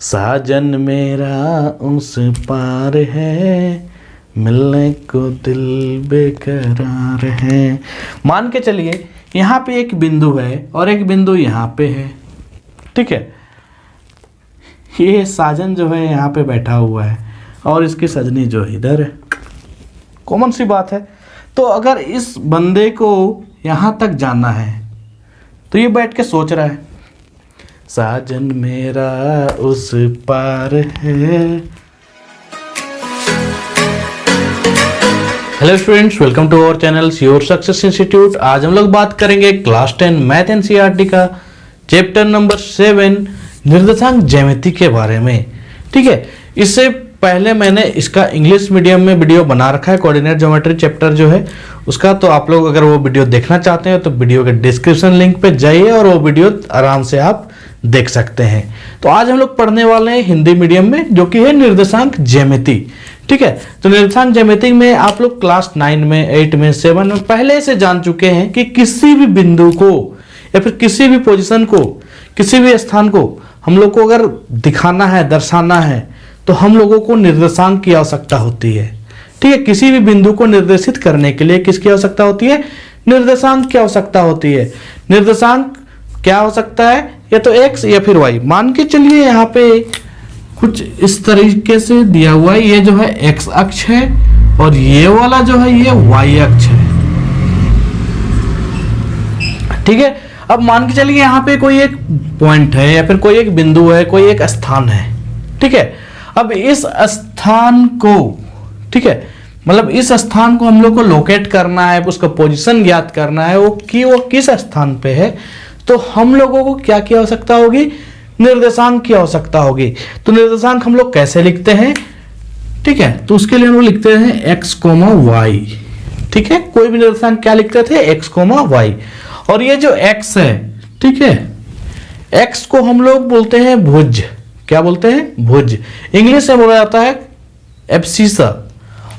साजन मेरा उस पार है, मिलने को दिल बेकरार है। मान के चलिए यहाँ पे एक बिंदु है और एक बिंदु यहाँ पे है, ठीक है। ये साजन जो है यहाँ पे बैठा हुआ है और इसकी सजनी जो है इधर है। कॉमन सी बात है। तो अगर इस बंदे को यहाँ तक जाना है तो ये बैठ के सोच रहा है, साजन मेरा उस पार है। Hello students, welcome to our channel your success institute. आज हम लोग बात करेंगे क्लास 10 मैथ एनसीईआरटी का चैप्टर नंबर 7 निर्देशांक ज्यामिति के बारे में, ठीक है। इससे पहले मैंने इसका इंग्लिश मीडियम में वीडियो बना रखा है, कोऑर्डिनेट ज्योमेट्री चैप्टर जो है उसका। तो आप लोग अगर वो वीडियो देखना चाहते हैं तो वीडियो के डिस्क्रिप्शन लिंक पे जाइए और वो वीडियो आराम से आप देख सकते हैं। तो आज हम लोग पढ़ने वाले हैं हिंदी मीडियम में, जो कि है निर्देशांक ज्यामिति, ठीक है। तो निर्देशांक ज्यामिति में आप लोग क्लास 9 में, 8 में, 7 में पहले से जान चुके हैं कि किसी भी बिंदु को या फिर किसी भी पोजीशन को, किसी भी स्थान को हम लोग को अगर दिखाना है, दर्शाना है, तो हम लोगों को निर्देशांक की आवश्यकता होती है, ठीक है। किसी भी बिंदु को निर्देशित करने के लिए किसकी आवश्यकता होती है? निर्देशांक की आवश्यकता होती है। निर्देशांक क्या हो सकता है? या तो x या फिर y। मान के चलिए यहाँ पे कुछ इस तरीके से दिया हुआ है, ये जो है x अक्ष है और ये वाला जो है ये y अक्ष है, ठीक है। अब मान के चलिए यहाँ पे कोई एक पॉइंट है या फिर कोई एक बिंदु है, कोई एक स्थान है, ठीक है। अब इस स्थान को, ठीक है, मतलब इस स्थान को हम लोग को लोकेट करना है, उसका पोजीशन ज्ञात करना है, वो किस स्थान पे है। तो हम लोगों को क्या की आवश्यकता होगी? निर्देशांक की आवश्यकता होगी। तो निर्देशांक हम लोग कैसे लिखते हैं, ठीक है। तो उसके लिए हम लोग लिखते हैं x, y, ठीक है। कोई भी निर्देशांक क्या लिखते थे? x, y। और ये जो x है, ठीक है, x को हम लोग बोलते हैं भुज। क्या बोलते हैं? भुज। इंग्लिश में बोला जाता है एब्सिसा।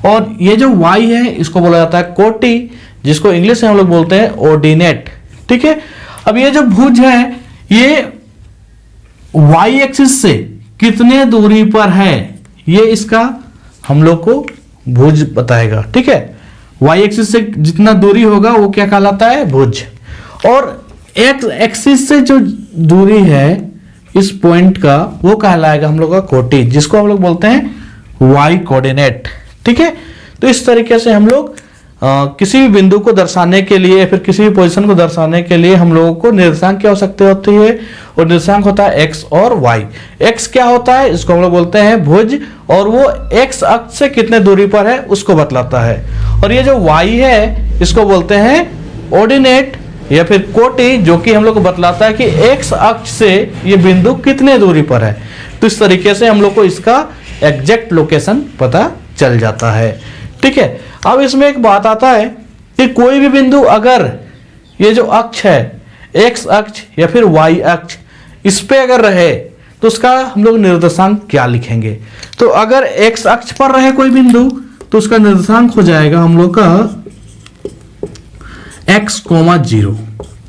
और ये जो y है इसको बोला जाता है कोटि, जिसको इंग्लिश में हम लोग बोलते हैं ऑर्डिनेट, ठीक है। अब ये जो भुज है ये y एक्सिस से कितने दूरी पर है, ये इसका हम लोग को भुज बताएगा, ठीक है। y एक्सिस से जितना दूरी होगा वो क्या कहलाता है? भुज। और x एक्सिस से जो दूरी है इस पॉइंट का वो कहलाएगा हम लोग का कोटि, जिसको हम लोग बोलते हैं y कोऑर्डिनेट, ठीक है। तो इस तरीके से हम लोग किसी भी बिंदु को दर्शाने के लिए या फिर किसी भी पोजीशन को दर्शाने के लिए हम लोगों को निर्देशांक की आवश्यकता होती है। और निर्देशांक होता है x और y। x क्या होता है? इसको हम लोग बोलते हैं भुज, और वो x अक्ष से कितने दूरी पर है उसको बतलाता है। और ये जो y है इसको बोलते हैं ऑर्डिनेट या फिर कोटि, जो कि हम लोग को बतलाता है कि x अक्ष से ये बिंदु कितने दूरी पर है। तो इस तरीके से हम लोग को इसका एग्जैक्ट लोकेशन पता चल जाता है, ठीक है। अब इसमें एक बात आता है कि कोई भी बिंदु अगर ये जो अक्ष है x अक्ष या फिर y अक्ष इस पे अगर रहे तो उसका हम लोग निर्देशांक क्या लिखेंगे? तो अगर x अक्ष पर रहे कोई बिंदु तो उसका निर्देशांक हो जाएगा हम लोग का x, 0,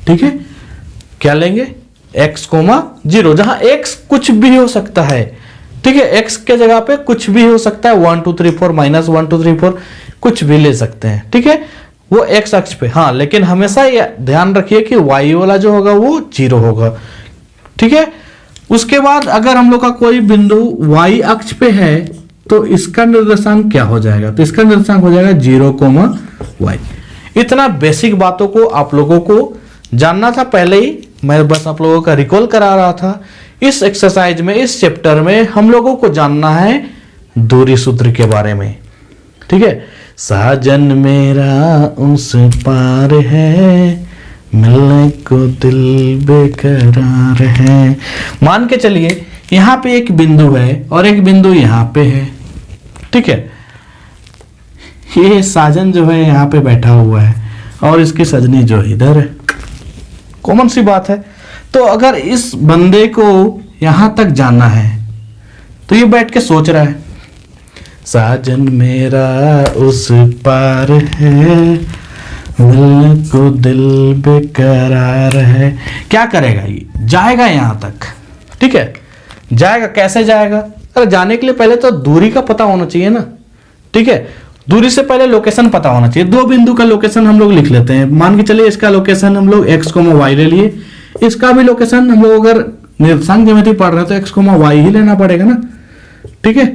ठीक है। क्या लेंगे? x, 0, जहां x कुछ भी हो सकता है, ठीक है। x के जगह पे कुछ भी हो सकता है, 1 2 3 4 -1 2 3 4 कुछ भी ले सकते हैं, ठीक है, वो x अक्ष पे। हाँ, लेकिन हमेशा ये ध्यान रखिए कि y वाला जो होगा वो 0 होगा, ठीक है। उसके बाद अगर हम लोग का कोई बिंदु y अक्ष पे है तो इसका निर्देशांक क्या हो जाएगा? तो इसका निर्देशांक हो जाएगा 0, y। इतना बेसिक बातों को आप लोगों को जानना था पहले ही, मैं बस आप लोगों का रिकॉल करा रहा था। इस एक्सरसाइज में, इस चैप्टर में हम लोगों को जानना है दूरी सूत्र के बारे में, ठीक है। साजन मेरा उस पार है, मिलने को दिल बेकरार है। मान के चलिए यहाँ पे एक बिंदु है और एक बिंदु यहाँ पे है, ठीक है। ये साजन जो है यहाँ पे बैठा हुआ है और इसकी सजनी जो है इधर है। कॉमन सी बात है। तो अगर इस बंदे को यहाँ तक जाना है तो ये बैठ के सोच रहा है, साजन मेरा उस पार है, मिलने को दिल बेकरार है। क्या करेगा? ये जाएगा यहाँ तक, ठीक है, जाएगा, कैसे जाएगा? अरे जाने के लिए पहले तो दूरी का पता होना चाहिए ना, ठीक है। दूरी से पहले लोकेशन पता होना चाहिए। दो बिंदु का लोकेशन हम लोग लिख लेते हैं। मान के चलिए इसका लोकेशन हम लोग x, y ले लिए, इसका भी लोकेशन हम लोग अगर निर्देशांक ज्यामिति पढ़ रहे हैं तो x, y ही लेना पड़ेगा ना, ठीक है।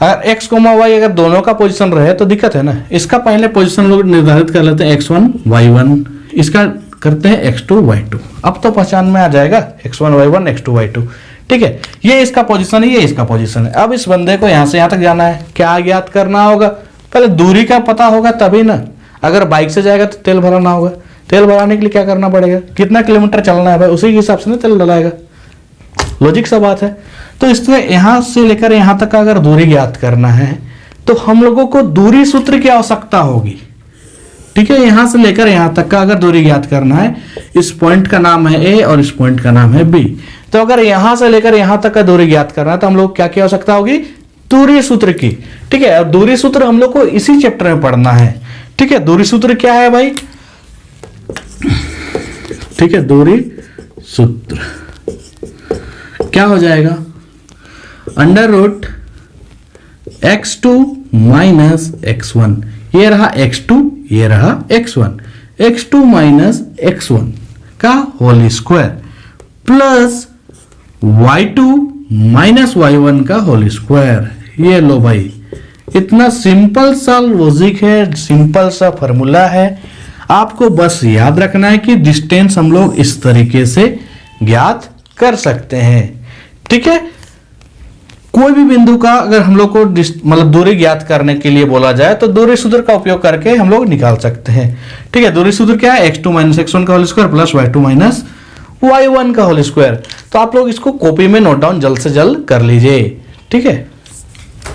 अगर x, y अगर दोनों का पोजीशन रहे तो दिक्कत है ना। इसका पहले पोजीशन लोग निर्धारित कर लेते हैं x1, y1, इसका करते हैं x2, y2। अब तो पहचान में आ जाएगा x1, y1, x2, y2, ठीक है। ये इसका पोजीशन है, ये इसका पोजीशन है। अब इस बंदे को यहां से यहां तक जाना है, क्या ज्ञात करना होगा? पहले दूरी का पता होगा तभी ना। अगर बाइक से जाएगा तो तेल भराना होगा, तेल भराने के लिए क्या करना पड़ेगा? कितना किलोमीटर चलना है भाई, उसी के हिसाब से ना तेल डलाएगा। लॉजिक सा बात है। तो इसमें यहां से लेकर यहां तक का अगर दूरी ज्ञात करना है तो हम लोगों को दूरी सूत्र की आवश्यकता होगी, ठीक है। यहां से लेकर यहां तक का अगर दूरी ज्ञात करना है, इस पॉइंट का नाम है ए और इस पॉइंट का नाम है बी, तो अगर यहां से लेकर यहां तक का दूरी ज्ञात करना है तो हम लोग क्या की आवश्यकता होगी? दूरी सूत्र की, ठीक है। और दूरी सूत्र हम लोग को इसी चैप्टर में पढ़ना है, ठीक है। दूरी सूत्र क्या है भाई? ठीक है, दूरी सूत्र क्या हो जाएगा? Under root x2 minus x1, ये रहा x2, ये रहा x1, x2 माइनस x1 का whole square plus y2 minus y1 का होल स्क्वायर। ये लो भाई, इतना सिंपल सा लॉजिक है, सिंपल सा फॉर्मूला है। आपको बस याद रखना है कि डिस्टेंस हम लोग इस तरीके से ज्ञात कर सकते हैं, ठीक है। कोई भी बिंदु का अगर हम लोग को मतलब दूरी ज्ञात करने के लिए बोला जाए तो दूरी सूत्र का उपयोग करके हम लोग निकाल सकते हैं, ठीक है। दूरी सूत्र क्या है? x2 माइनस x1 का whole square plus y2 minus y1 का होल स्क्वायर। तो आप लोग इसको कॉपी में नोट डाउन जल्द से जल्द कर लीजिए, ठीक है।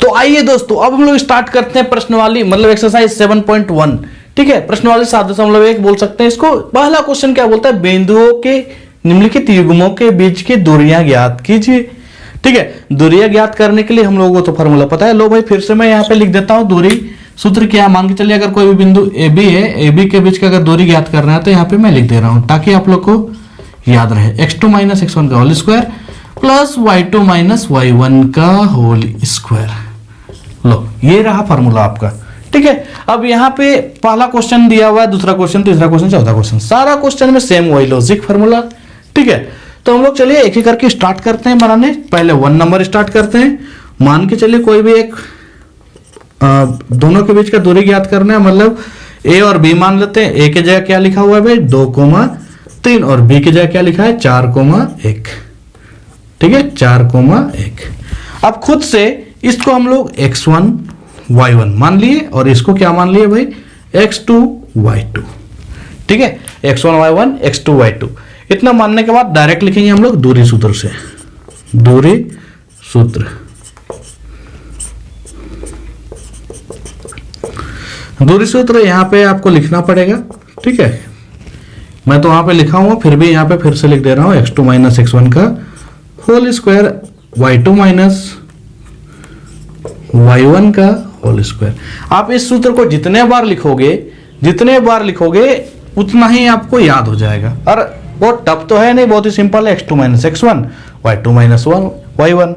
तो आइए दोस्तों, अब हम लोग स्टार्ट करते हैं प्रश्नवाली, मतलब एक्सरसाइज 7.1, ठीक है। प्रश्नवाली 7.1 बोल सकते हैं इसको। पहला क्वेश्चन क्या बोलता है? बिंदुओं के निम्नलिखित युग्मों के बीच की दूरियां ज्ञात कीजिए, ठीक है। दूरियां ज्ञात करने के लिए हम लोगों को तो फॉर्मूला पता है। लो भाई, फिर से मैं यहाँ पे लिख देता हूँ। दूरी सूत्र क्या है? मान के चलिए अगर कोई भी बिंदु AB है, AB के बीच का अगर दूरी ज्ञात करना है तो यहाँ पे मैं लिख दे रहा हूँ ताकि आप लोग को याद रहे। x2 माइनस x1 का whole square plus y2 minus y1 का होल स्क्वायर। लो, ये रहा फॉर्मूला आपका, ठीक है। अब यहाँ पे पहला क्वेश्चन दिया हुआ है, दूसरा क्वेश्चन, तीसरा क्वेश्चन, चौथा क्वेश्चन, सारा क्वेश्चन में सेम वही लॉजिक फॉर्मूला, ठीक है। तो हम लोग चलिए एक एक करके स्टार्ट करते हैं बनाने। पहले 1 नंबर स्टार्ट करते हैं। मान के चलिए कोई भी एक दोनों के बीच का दूरी ज्ञात करना है, मतलब a और b मान लेते हैं। a की जगह क्या लिखा हुआ है भाई? 2,3 और b की जगह क्या लिखा है? 4,1, ठीक है, 4,1। अब खुद से इसको हम लोग x1 y1 मान लिए और इसको क्या मान लिए भाई? x2 y2, ठीक है। x1 y1 x2 y2 इतना मानने के बाद डायरेक्ट लिखेंगे हम लोग दूरी सूत्र से। दूरी सूत्र, दूरी सूत्र यहां पे आपको लिखना पड़ेगा, ठीक है। मैं तो वहां पे लिखा हूं, फिर भी यहां पे फिर से लिख दे रहा हूं। x2 माइनस x1 का whole square y2 minus y1 का होल स्क्वायर। आप इस सूत्र को जितने बार लिखोगे उतना ही आपको याद हो जाएगा। और बहुत टफ तो है नहीं, बहुत ही सिंपल है। x2 minus x1 y2 minus y1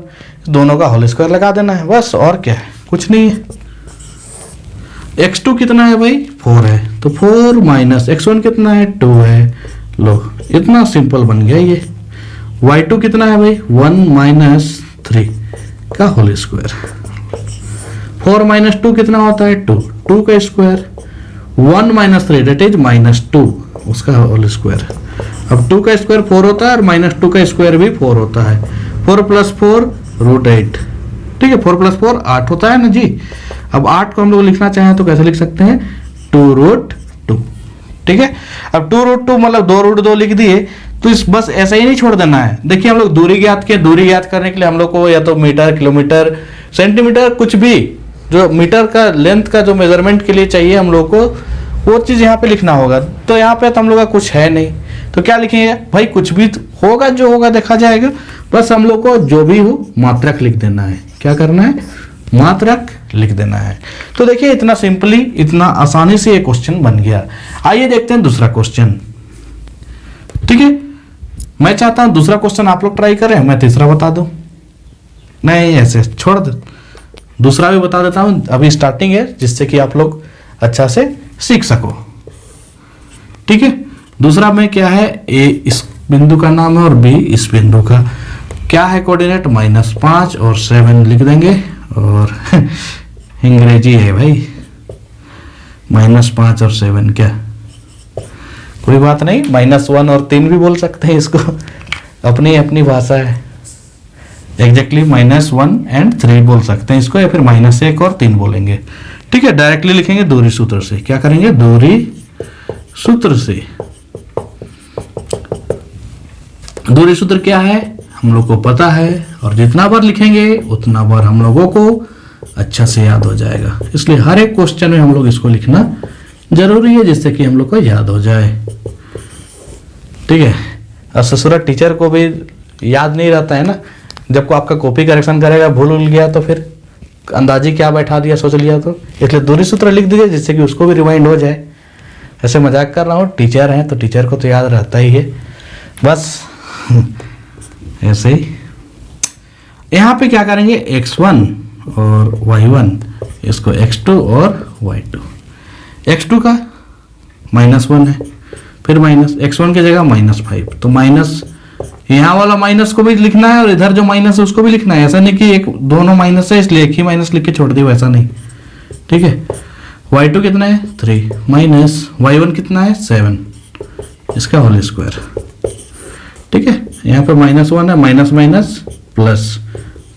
दोनों का होल स्क्वायर लगा देना है बस, और क्या है, कुछ नहीं है। x2 कितना है भाई? 4 है, तो 4 माइनस x1 कितना है? 2 है। लो, इतना सिंपल बन गया ये। y2 कितना है भाई? 1 माइनस 3 का होल स्क्वायर। 4 माइनस 2 कितना होता है? 2, 2 का square. 1 minus 3 that is minus 2, उसका होल स्क्वायर। अब 2 का स्क्वायर 4 होता है और माइनस 2 का स्क्वायर भी 4 होता है। 4 प्लस 4 रूट 8, ठीक है। 4 प्लस 4 8 होता है ना जी। अब 8 को हम लोग लिखना चाहें तो कैसे लिख सकते हैं? 2 रूट 2, ठीक है। अब 2 रूट 2 मतलब 2 रूट 2 लिख दिए, तो इस बस ऐसा ही नहीं छोड़ देना है। देखिए हम लोग दूरी ज्ञात किए, दूरी ज्ञात करने के लिए हम लोग को या तो मीटर, किलोमीटर, सेंटीमीटर, कुछ भी जो मीटर का लेंथ का जो मेजरमेंट के लिए चाहिए हम लोग को, वो चीज यहाँ पे लिखना होगा। तो यहाँ पे तो हम लोग का कुछ है नहीं, तो क्या लिखेंगे भाई? कुछ भी होगा, जो होगा देखा जाएगा। बस हम लोग को जो भी हो मात्रक लिख देना है। क्या करना है? मात्रक लिख देना है। तो देखिए इतना सिंपली, इतना आसानी से ये क्वेश्चन बन गया। आइए देखते हैं दूसरा क्वेश्चन, ठीक है। मैं चाहता हूं दूसरा क्वेश्चन आप लोग ट्राई करें, मैं तीसरा बता दूं। नहीं, ऐसे छोड़ दे, दूसरा भी बता देता हूं, अभी स्टार्टिंग है, जिससे कि आप लोग अच्छा से सीख सको। ठीक है, दूसरा में क्या है, ए इस बिंदु का नाम है और बी इस बिंदु का क्या है कोऑर्डिनेट, -5 और 7 लिख देंगे। और अंग्रेजी है भाई, -5 और 7 क्या, कोई बात नहीं, -1 और 3 भी बोल सकते हैं इसको, अपनी अपनी भाषा है। एग्जैक्टली -1 एंड 3 बोल सकते हैं इसको, या फिर -1 और 3 बोलेंगे। ठीक है, डायरेक्टली लिखेंगे दूरी सूत्र से। क्या करेंगे, दूरी सूत्र से। दूरी सूत्र क्या है हम लोग को पता है, और जितना बार लिखेंगे उतना बार हम लोगों को अच्छा से याद हो जाएगा। इसलिए हर एक क्वेश्चन में हम लोग इसको लिखना जरूरी है, जिससे कि हम लोग को याद हो जाए। ठीक है, और ससुरा टीचर को भी याद नहीं रहता है ना, जब को आपका कॉपी करेक्शन करेगा, भूल गया तो फिर अंदाजी क्या बैठा दिया, सोच लिया तो। इसलिए दूरी सूत्र लिख दीजिए, जिससे कि उसको भी रिमाइंड हो जाए। ऐसे मजाक कर रहा हूँ, टीचर हैं तो टीचर को तो याद रहता ही है, बस ऐसे ही। यहाँ पे क्या करेंगे, x1 और y1, इसको x2 और y2। x2 का -1 है, फिर माइनस x1 की जगह -5, तो माइनस यहाँ वाला माइनस को भी लिखना है और इधर जो माइनस है उसको भी लिखना है। ऐसा नहीं कि एक दोनों माइनस है इसलिए एक ही माइनस लिख के छोड़ दिया, वैसा नहीं। ठीक है, y2 कितना है 3 माइनस y1 कितना है 7, इसका होल स्क्वायर। ठीक है, यहाँ पे -1 है, माइनस माइनस प्लस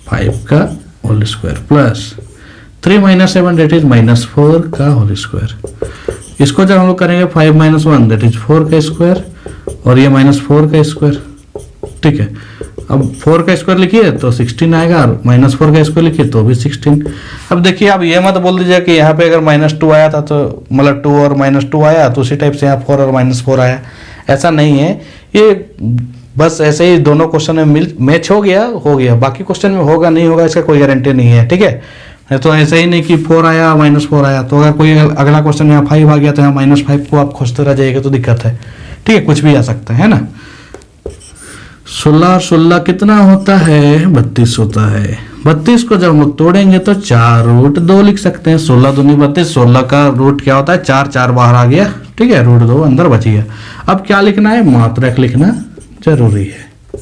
5 का whole square plus 3 - 7 that is -4 का होल स्क्वायर। इसको जब हम लोग करेंगे 5 - 1 दैट इज 4 का स्क्वायर, और ये -4 का स्क्वायर। ठीक है, अब 4 का स्क्वायर लिखिए तो 16 आएगा, और -4 का स्क्वायर लिखिए तो भी 16। अब देखिए, आप ये मत बोल दीजिए कि यहाँ पे अगर -2 आया था तो मतलब 2 और -2 आया तो उसी टाइप से यहाँ 4 और -4 आया, ऐसा नहीं है। ये बस ऐसे ही दोनों क्वेश्चन में मैच हो गया, बाकी क्वेश्चन में होगा नहीं होगा इसका कोई गारंटी नहीं है। ठीक है, तो ऐसे ही नहीं कि 4 आया -4 आया, तो अगर कोई अगला क्वेश्चन यहाँ 5 आ गया तो यहाँ -5 को आप खोजते रह जाइएगा तो दिक्कत है। ठीक है, कुछ भी आ सकता है ना। 16 और 16 कितना होता है, 32 होता है। 32 को जब हम लोग तोड़ेंगे तो 4√2 लिख सकते हैं। 16 दूनी 32, 16 का रूट क्या होता है 4, 4 बाहर आ गया। ठीक है, √2 अंदर बच गया। अब क्या लिखना है, मात्रक लिखना जरूरी है।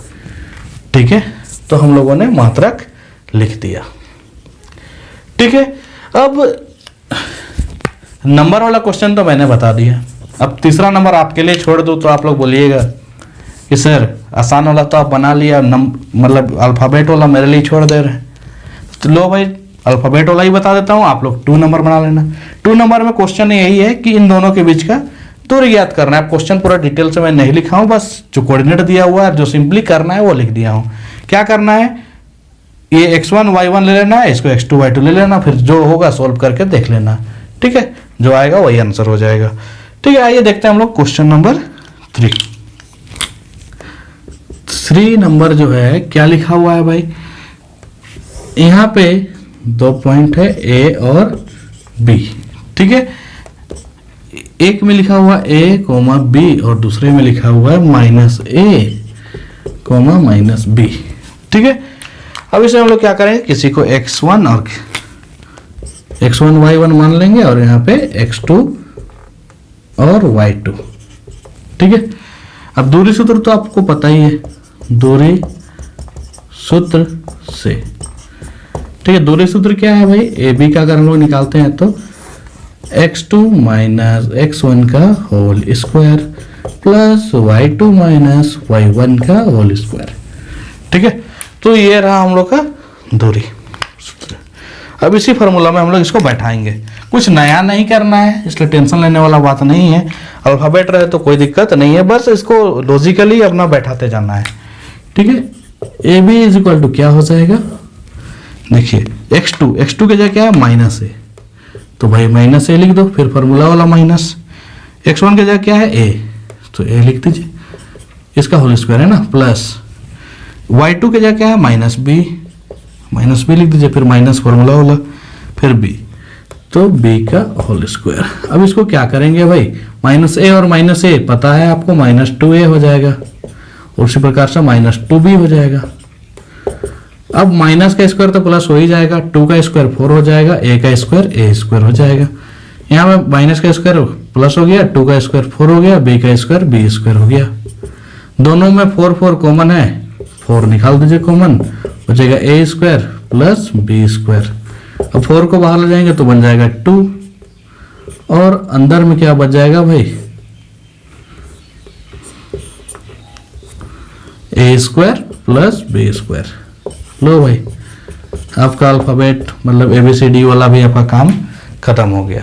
ठीक है, तो हम लोगों ने मात्रक लिख दिया। ठीक है, अब नंबर वाला क्वेश्चन तो मैंने बता दिया। अब तीसरा नंबर आपके लिए छोड़ दूं तो आप लोग बोलिएगा कि सर आसान वाला तो आप बना लिया, मतलब अल्फ़ाबेट वाला मेरे लिए छोड़ दे रहे हैं। तो लो भाई, अल्फ़ाबेट वाला ही बता देता हूँ, आप लोग 2 नंबर बना लेना। 2 नंबर में क्वेश्चन यही है कि इन दोनों के बीच का दूरी ज्ञात करना है। क्वेश्चन पूरा डिटेल से मैं नहीं लिखा हूँ, बस जो कोऑर्डिनेट दिया हुआ है, जो सिंपली करना है वो लिख दिया हूँ। क्या करना है, ये x1 y1 ले लेना है, इसको x2 y2 ले लेना, फिर जो होगा सोल्व करके देख लेना। ठीक है, जो आएगा वही आंसर हो जाएगा। ठीक है, आइए देखते हैं हम लोग क्वेश्चन नंबर 3 नंबर जो है क्या लिखा हुआ है भाई। यहाँ पे 2 पॉइंट है A और B। ठीक है, एक में लिखा हुआ A, B और दूसरे में लिखा हुआ है -A, -B। ठीक है, अब इसे हम लोग क्या करेंगे, किसी को x1 और x1 y1 मान लेंगे और यहाँ पे x2 और y2। ठीक है, अब दूरी सूत्र तो आपको पता ही है, दूरी सूत्र से। ठीक है, दूरी सूत्र क्या है भाई, AB का अगर हम लोग निकालते हैं तो x2 - x1 का whole square plus y2 - y1 का होल स्क्वायर। ठीक है, तो ये रहा हम लोग का दूरी सूत्र। अब इसी फार्मूला में हम लोग इसको बैठाएंगे, कुछ नया नहीं करना है, इसलिए टेंशन लेने वाला बात नहीं है। अल्फ़ाबेट रहे तो कोई दिक्कत नहीं है, बस इसको लॉजिकली अपना बैठाते जाना है। ठीक है, AB = क्या हो जाएगा, देखिए x2 की जगह क्या है -A, तो भाई -A लिख दो, फिर फार्मूला वाला माइनस। x1 की जगह क्या है A, तो A लिख दीजिए, इसका होल स्क्वायर है ना, प्लस y2 की जगह क्या है -B लिख दीजिए, फिर माइनस फार्मूला वाला, फिर B, तो B का होल स्क्वायर। अब इसको क्या करेंगे भाई, -A और -A पता है आपको, -2A हो जाएगा, उसी प्रकार से -2 भी हो जाएगा। अब माइनस का स्क्वायर तो प्लस हो ही जाएगा, 2 का स्क्वायर 4 हो जाएगा, a का स्क्वायर a स्क्वायर हो जाएगा। यहाँ पे माइनस का स्क्वायर प्लस हो गया, 2 का स्क्वायर 4 हो गया, b का स्क्वायर b स्क्वायर हो गया। दोनों में 4 4 कॉमन है, 4 निकाल दीजिए कॉमन, हो जाएगा a square plus b square. अब 4 को बाहर ले जाएंगे तो बन जाएगा 2, और अंदर में क्या बच जाएगा भाई, a square plus b square. लो भाई, आपका अल्फाबेट मतलब ABCD वाला भी आपका काम खत्म हो गया।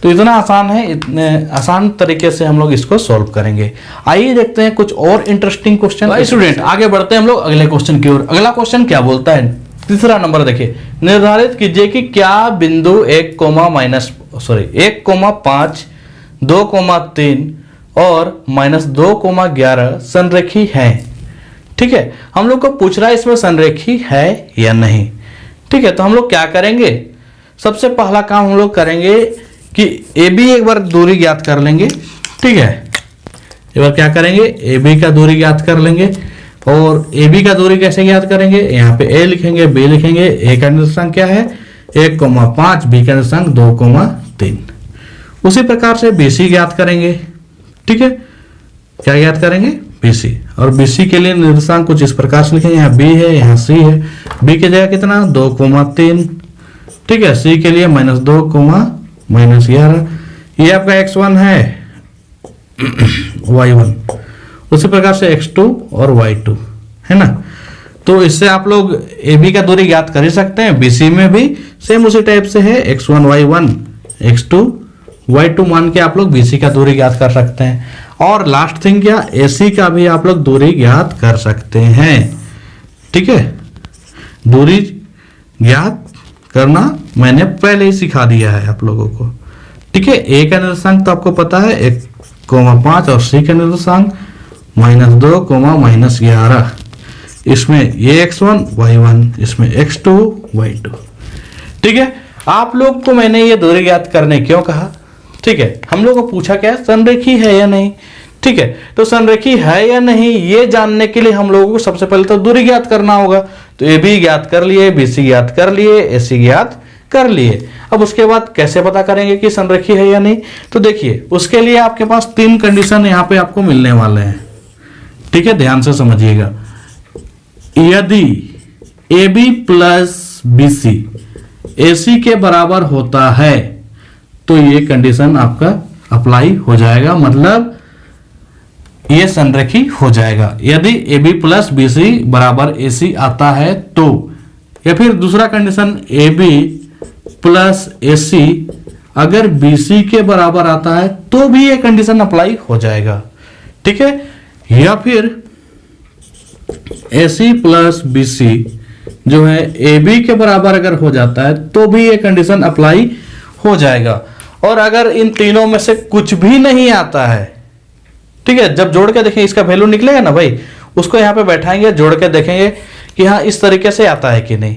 तो इतना आसान है, इतने आसान तरीके से हम लोग इसको सॉल्व करेंगे। आइए देखते हैं कुछ और इंटरेस्टिंग क्वेश्चन। स्टूडेंट आगे बढ़ते हैं हम लोग अगले क्वेश्चन की ओर। अगला क्वेश्चन क्या बोलता है, तीसरा नंबर देखिए, निर्धारित कीजिए कि क्या बिंदु 1, 5, 2,3 और -2,11 संरेखी है। ठीक है, हम लोग को पूछ रहा है इसमें संरेखी है या नहीं। ठीक है, तो हम लोग क्या करेंगे, सबसे पहला काम हम लोग करेंगे कि AB एक बार दूरी ज्ञात कर लेंगे। ठीक है, एक बार क्या करेंगे, AB का दूरी ज्ञात कर लेंगे। और AB का दूरी कैसे ज्ञात करेंगे, यहाँ पे A लिखेंगे, B लिखेंगे। A का निर्देशांक क्या है 1,5, B का निर्देशांक 2,3। उसी प्रकार से BC ज्ञात करेंगे। ठीक है, क्या ज्ञात करेंगे, BC। और BC के लिए निर्देशांक कुछ इस प्रकार से लिखेंगे, यहाँ B है, यहाँ C है। B की जगह कितना 2,3। ठीक है, C के लिए -2,-11। ये आपका x1 है, y1। उसी प्रकार से x2 और y2 है ना। तो इससे आप लोग AB का दूरी ज्ञात कर ही सकते हैं। BC में भी सेम उसी टाइप से है, x1 y1 x2 y2 मान के आप लोग BC का दूरी ज्ञात कर सकते हैं। और लास्ट थिंग क्या, AC का भी आप लोग दूरी ज्ञात कर सकते हैं। ठीक है, दूरी ज्ञात करना मैंने पहले ही सिखा दिया है आप लोगों को। ठीक है, A का निर्देशांक तो आपको पता है 1,5 और C का निर्देशांक -2,-11। इसमें ये x1 y1, इसमें x2 y2। ठीक है, आप लोग को मैंने ये दूरी ज्ञात करने क्यों कहा। ठीक है, हम लोग को पूछा क्या, संरेखी है या नहीं। ठीक है, तो संरेखी है या नहीं ये जानने के लिए हम लोगों को सबसे पहले तो दूरी ज्ञात करना होगा। तो AB ज्ञात कर लिए, BC ज्ञात कर लिए, AC ज्ञात कर लिए। अब उसके बाद कैसे पता करेंगे कि संरेखी है या नहीं, तो देखिए उसके लिए आपके पास 3 कंडीशन यहाँ पे आपको मिलने वाले हैं। ठीक है, ध्यान से समझिएगा। यदि AB प्लस BC AC के बराबर होता है तो ये कंडीशन आपका अप्लाई हो जाएगा, मतलब ये संरेखी हो जाएगा। यदि AB प्लस BC बराबर AC आता है तो, या फिर दूसरा कंडीशन AB प्लस AC अगर BC के बराबर आता है तो भी ये कंडीशन अप्लाई हो जाएगा। ठीक है, या फिर AC प्लस BC जो है AB के बराबर अगर हो जाता है तो भी ये कंडीशन अप्लाई हो जाएगा। और अगर इन तीनों में से कुछ भी नहीं आता है, ठीक है, जब जोड़ के देखेंगे इसका वैल्यू निकलेगा ना भाई, उसको यहाँ पे बैठाएंगे, जोड़ के देखेंगे कि हाँ इस तरीके से आता है कि नहीं।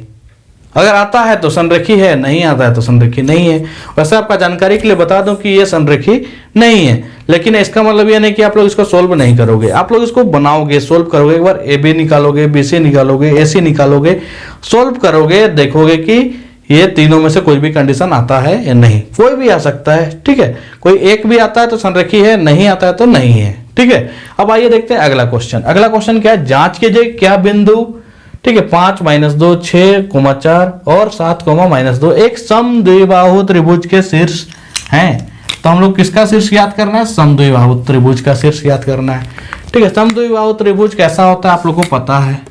अगर आता है तो संरेखी है, नहीं आता है तो संरेखी नहीं है। वैसे आपका जानकारी के लिए बता दूं कि ये संरेखी नहीं है, लेकिन इसका मतलब ये नहीं कि आप लोग इसको सोल्व नहीं करोगे। आप लोग इसको बनाओगे, सोल्व करोगे, एक बार AB निकालोगे, BC निकालोगे, AC निकालोगे, सोल्व करोगे, देखोगे कि ये तीनों में से कोई भी कंडीशन आता है या नहीं। कोई भी आ सकता है। ठीक है, कोई एक भी आता है तो संरेखी है, नहीं आता है तो नहीं है। ठीक है, अब आइए देखते हैं अगला क्वेश्चन। अगला क्वेश्चन क्या है, जांच कीजिए क्या बिंदु, ठीक है, 5, -2, 6, 4 और 7, -2 एक समद्विबाहु त्रिभुज के शीर्ष हैं। तो हम लोग किसका शीर्ष याद करना है, समद्विबाहु त्रिभुज का शीर्ष याद करना है। ठीक है, समद्विबाहु त्रिभुज कैसा होता है आप लोग को पता है,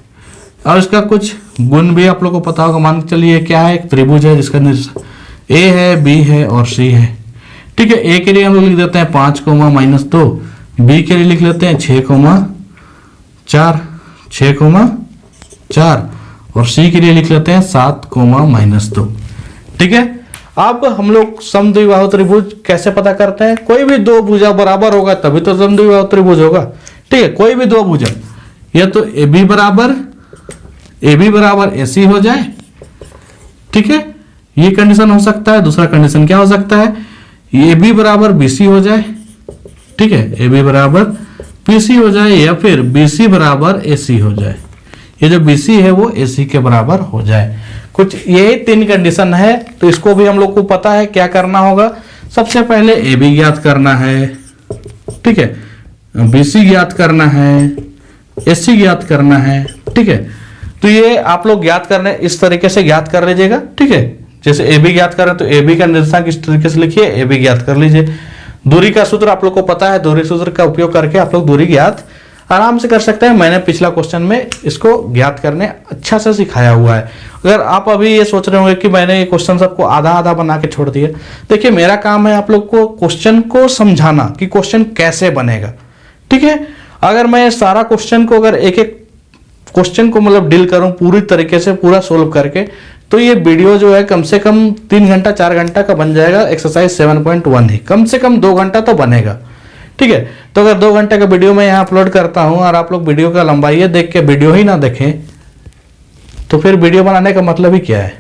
और इसका कुछ गुण भी आप लोग को पता होगा। मान के चलिए क्या है, एक त्रिभुज है जिसका A है, B है और C है। ठीक है, A के लिए हम लोग लिख देते हैं 5, -2, B के लिए लिख लेते हैं 6, 4 और C के लिए लिख लेते हैं 7, -2। ठीक है, अब हम लोग समद्विबाहु त्रिभुज कैसे पता करते हैं, कोई भी दो भुजा बराबर होगा तभी तो समद्विबाहु त्रिभुज होगा। ठीक है, कोई भी दो भुजा, या तो AB बराबर AC हो जाए। ठीक है, ये कंडीशन हो सकता है। दूसरा कंडीशन क्या हो सकता है, AB बराबर BC हो जाए। ठीक है, AB बराबर BC हो जाए या फिर BC बराबर AC हो जाए। ये जो BC है वो AC के बराबर हो जाए। कुछ यही 3 कंडीशन है। तो इसको भी हम लोग को पता है क्या करना होगा। सबसे पहले AB ज्ञात करना है, ठीक है, BC ज्ञात करना है, AC ज्ञात करना है, ठीक है। तो ये आप लोग ज्ञात करने इस तरीके से ज्ञात कर लीजिएगा, ठीक है। जैसे AB ज्ञात करें तो AB का निर्देशांक इस तरीके से लिखिए, AB ज्ञात कर लीजिए। दूरी का सूत्र आप लोग को पता है, दूरी सूत्र का उपयोग करके आप लोग दूरी ज्ञात आराम से कर सकते हैं। मैंने पिछला क्वेश्चन में इसको ज्ञात करने अच्छा से सिखाया हुआ है। अगर आप अभी ये सोच रहे होंगे कि मैंने ये क्वेश्चन सबको आधा आधा बना के छोड़ दिया, देखिए मेरा काम है आप लोग को क्वेश्चन को समझाना कि क्वेश्चन कैसे बनेगा, ठीक है। अगर मैं सारा क्वेश्चन को अगर एक एक क्वेश्चन को मतलब डील करूं पूरी तरीके से पूरा सोल्व करके, तो ये वीडियो जो है कम से कम 3 घंटा 4 घंटा का बन जाएगा। एक्सरसाइज 7.1 ही कम से कम 2 घंटा तो बनेगा, ठीक है। तो अगर 2 घंटे का वीडियो मैं यहाँ अपलोड करता हूँ और आप लोग वीडियो का लंबाई ये देख के वीडियो ही ना देखें, तो फिर वीडियो बनाने का मतलब ही क्या है।